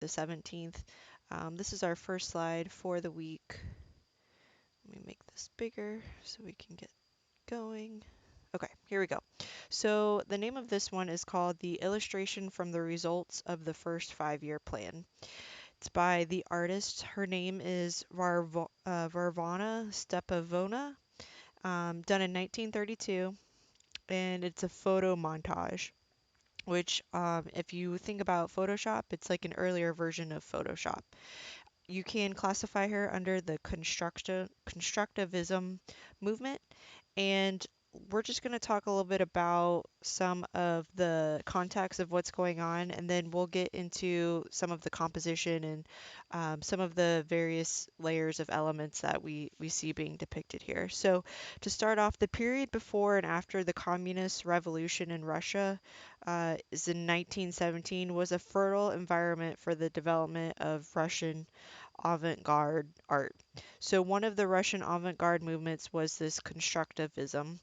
the 17th. This is our first slide for the week. Let me make this bigger so we can get going. Okay, here we go. So the name of this one is called The Illustration from the Results of the First 5-Year Plan. It's by the artist. Her name is Varvana Stepovona, done in 1932, and it's a photo montage, which, if you think about Photoshop, it's like an earlier version of Photoshop. You can classify her under the constructivism movement, and we're just going to talk a little bit about some of the context of what's going on, and then we'll get into some of the composition and some of the various layers of elements that we see being depicted here. So, to start off, the period before and after the Communist Revolution in Russia is in 1917 was a fertile environment for the development of Russian avant-garde art. So one of the Russian avant-garde movements was this constructivism.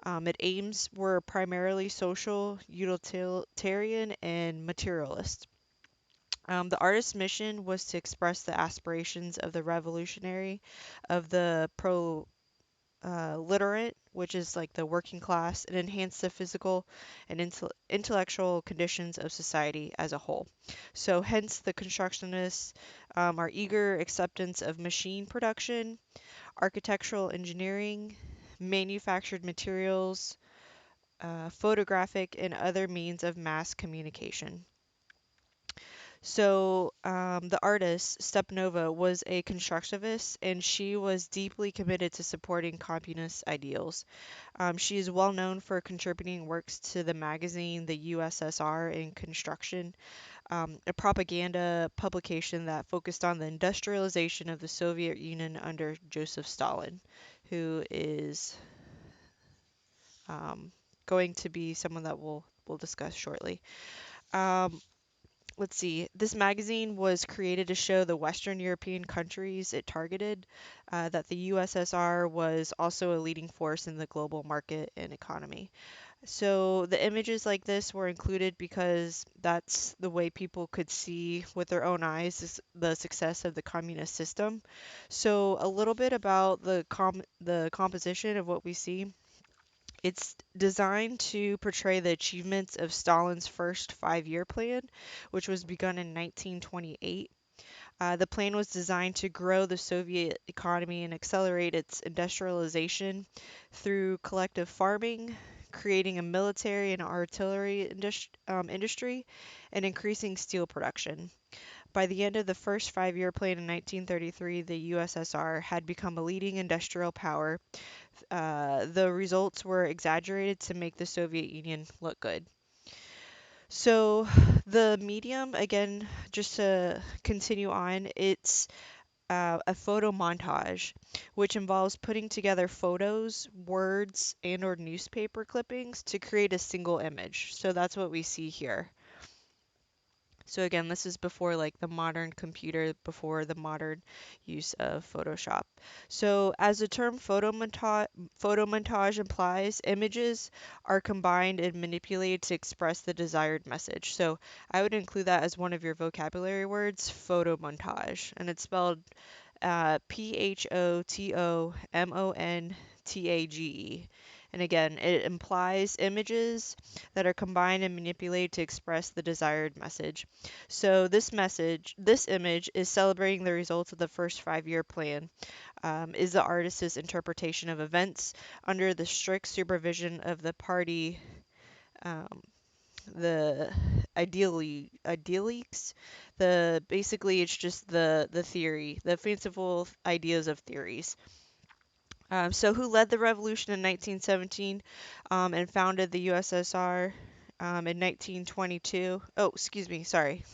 Its aims were primarily social, utilitarian, and materialist. The artist's mission was to express the aspirations of the revolutionary, of the literate, which is like the working class, and enhance the physical and intellectual conditions of society as a whole. So, hence, the constructionists are eager acceptance of machine production, architectural engineering, manufactured materials, photographic, and other means of mass communication. So, the artist, Stepnova, was a constructivist and she was deeply committed to supporting communist ideals. She is well known for contributing works to the magazine The USSR in Construction, a propaganda publication that focused on the industrialization of the Soviet Union under Joseph Stalin, who is um, going to be someone that we'll discuss shortly. Um, let's see. This magazine was created to show the Western European countries it targeted that the USSR was also a leading force in the global market and economy. So the images like this were included because that's the way people could see with their own eyes the success of the communist system. So a little bit about the composition of what we see. It's designed to portray the achievements of Stalin's first 5-year plan, which was begun in 1928. The plan was designed to grow the Soviet economy and accelerate its industrialization through collective farming, creating a military and artillery industry, and increasing steel production. By the end of the first 5-year plan in 1933, the USSR had become a leading industrial power. The results were exaggerated to make the Soviet Union look good. So, the medium, again, just to continue on, it's a photo montage, which involves putting together photos, words, and or newspaper clippings to create a single image. So that's what we see here. So again, this is before like the modern computer, before the modern use of Photoshop. So as the term photo montage implies, images are combined and manipulated to express the desired message. So I would include that as one of your vocabulary words, photo montage, and it's spelled PHOTOMONTAGE. And again, it implies images that are combined and manipulated to express the desired message. So this image is celebrating the results of the first 5-year plan, is the artist's interpretation of events under the strict supervision of the party, um, the idealiques. The basically it's just the theory, the fanciful ideas of theories. So who led the revolution in 1917 and founded the USSR in 1922? Oh, excuse me, sorry.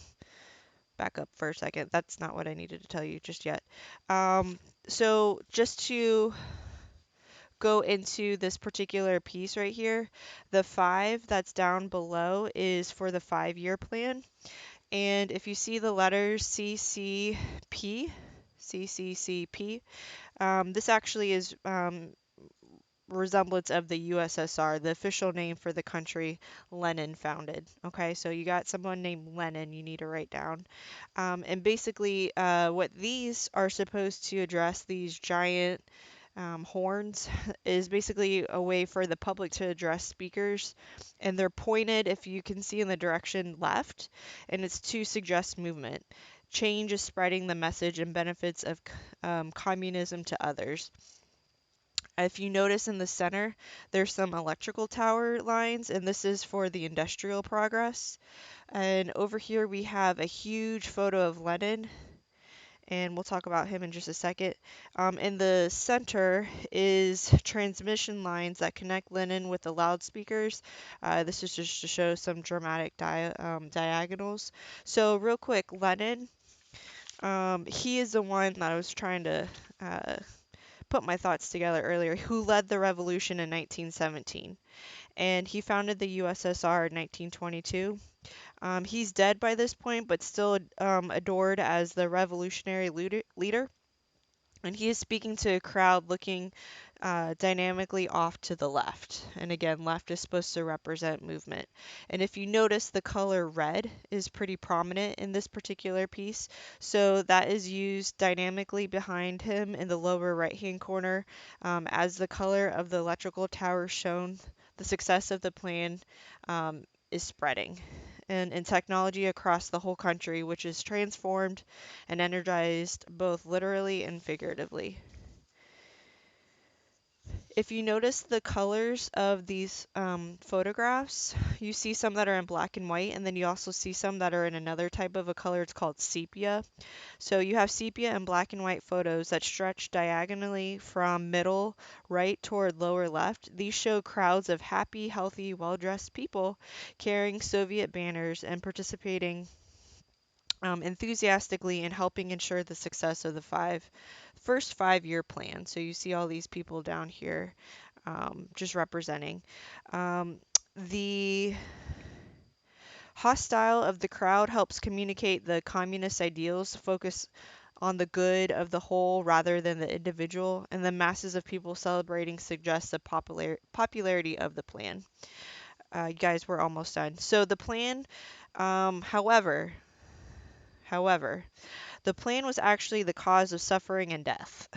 Back up for a second. That's not what I needed to tell you just yet. Um, so just to go into this particular piece right here, the 5 that's down below is for the 5-year plan. And if you see the letters CCP, CCCP, this actually is resemblance of the USSR, the official name for the country Lenin founded. Okay, so you got someone named Lenin you need to write down. And basically, what these are supposed to address, these giant horns, is basically a way for the public to address speakers. And they're pointed, if you can see, in the direction left, and it's to suggest movement. Change is spreading the message and benefits of communism to others. If you notice in the center, there's some electrical tower lines, and this is for the industrial progress. And over here we have a huge photo of Lenin, and we'll talk about him in just a second. In the center is transmission lines that connect Lenin with the loudspeakers. This is just to show some dramatic diagonals. So real quick, Lenin, he is the one that I was trying to uh, put my thoughts together earlier, who led the revolution in 1917. And he founded the USSR in 1922. He's dead by this point, but still adored as the revolutionary leader. And he is speaking to a crowd looking dynamically off to the left. And again, left is supposed to represent movement. And if you notice, the color red is pretty prominent in this particular piece. So that is used dynamically behind him in the lower right-hand corner as the color of the electrical tower shown. The success of the plan is spreading. And technology across the whole country, which is transformed and energized both literally and figuratively. If you notice the colors of these photographs, you see some that are in black and white, and then you also see some that are in another type of a color. It's called sepia. So you have sepia and black and white photos that stretch diagonally from middle right toward lower left. These show crowds of happy, healthy, well-dressed people carrying Soviet banners and participating enthusiastically in helping ensure the success of the first 5-year plan. So you see all these people down here just representing. The hostile of the crowd helps communicate the communist ideals, focus on the good of the whole rather than the individual, and the masses of people celebrating suggests the popularity of the plan. You guys, we're almost done. So the plan, however, the plan was actually the cause of suffering and death.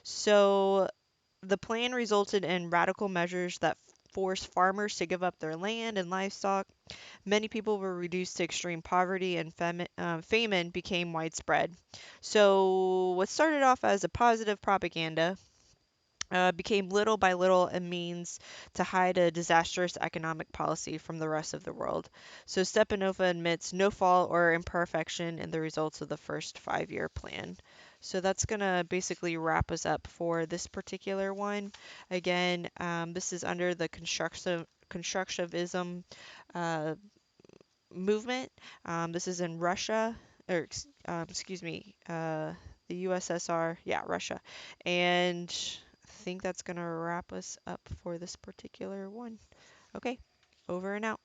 So the plan resulted in radical measures that forced farmers to give up their land and livestock. Many people were reduced to extreme poverty, and famine became widespread. So what started off as a positive propaganda became little by little a means to hide a disastrous economic policy from the rest of the world. So Stepanova admits no fault or imperfection in the results of the first 5-year plan. So that's going to basically wrap us up for this particular one. Again, this is under the constructivism uh, movement. This is in Russia, or excuse me, the USSR, yeah, Russia. And I think that's going to wrap us up for this particular one. Okay, over and out.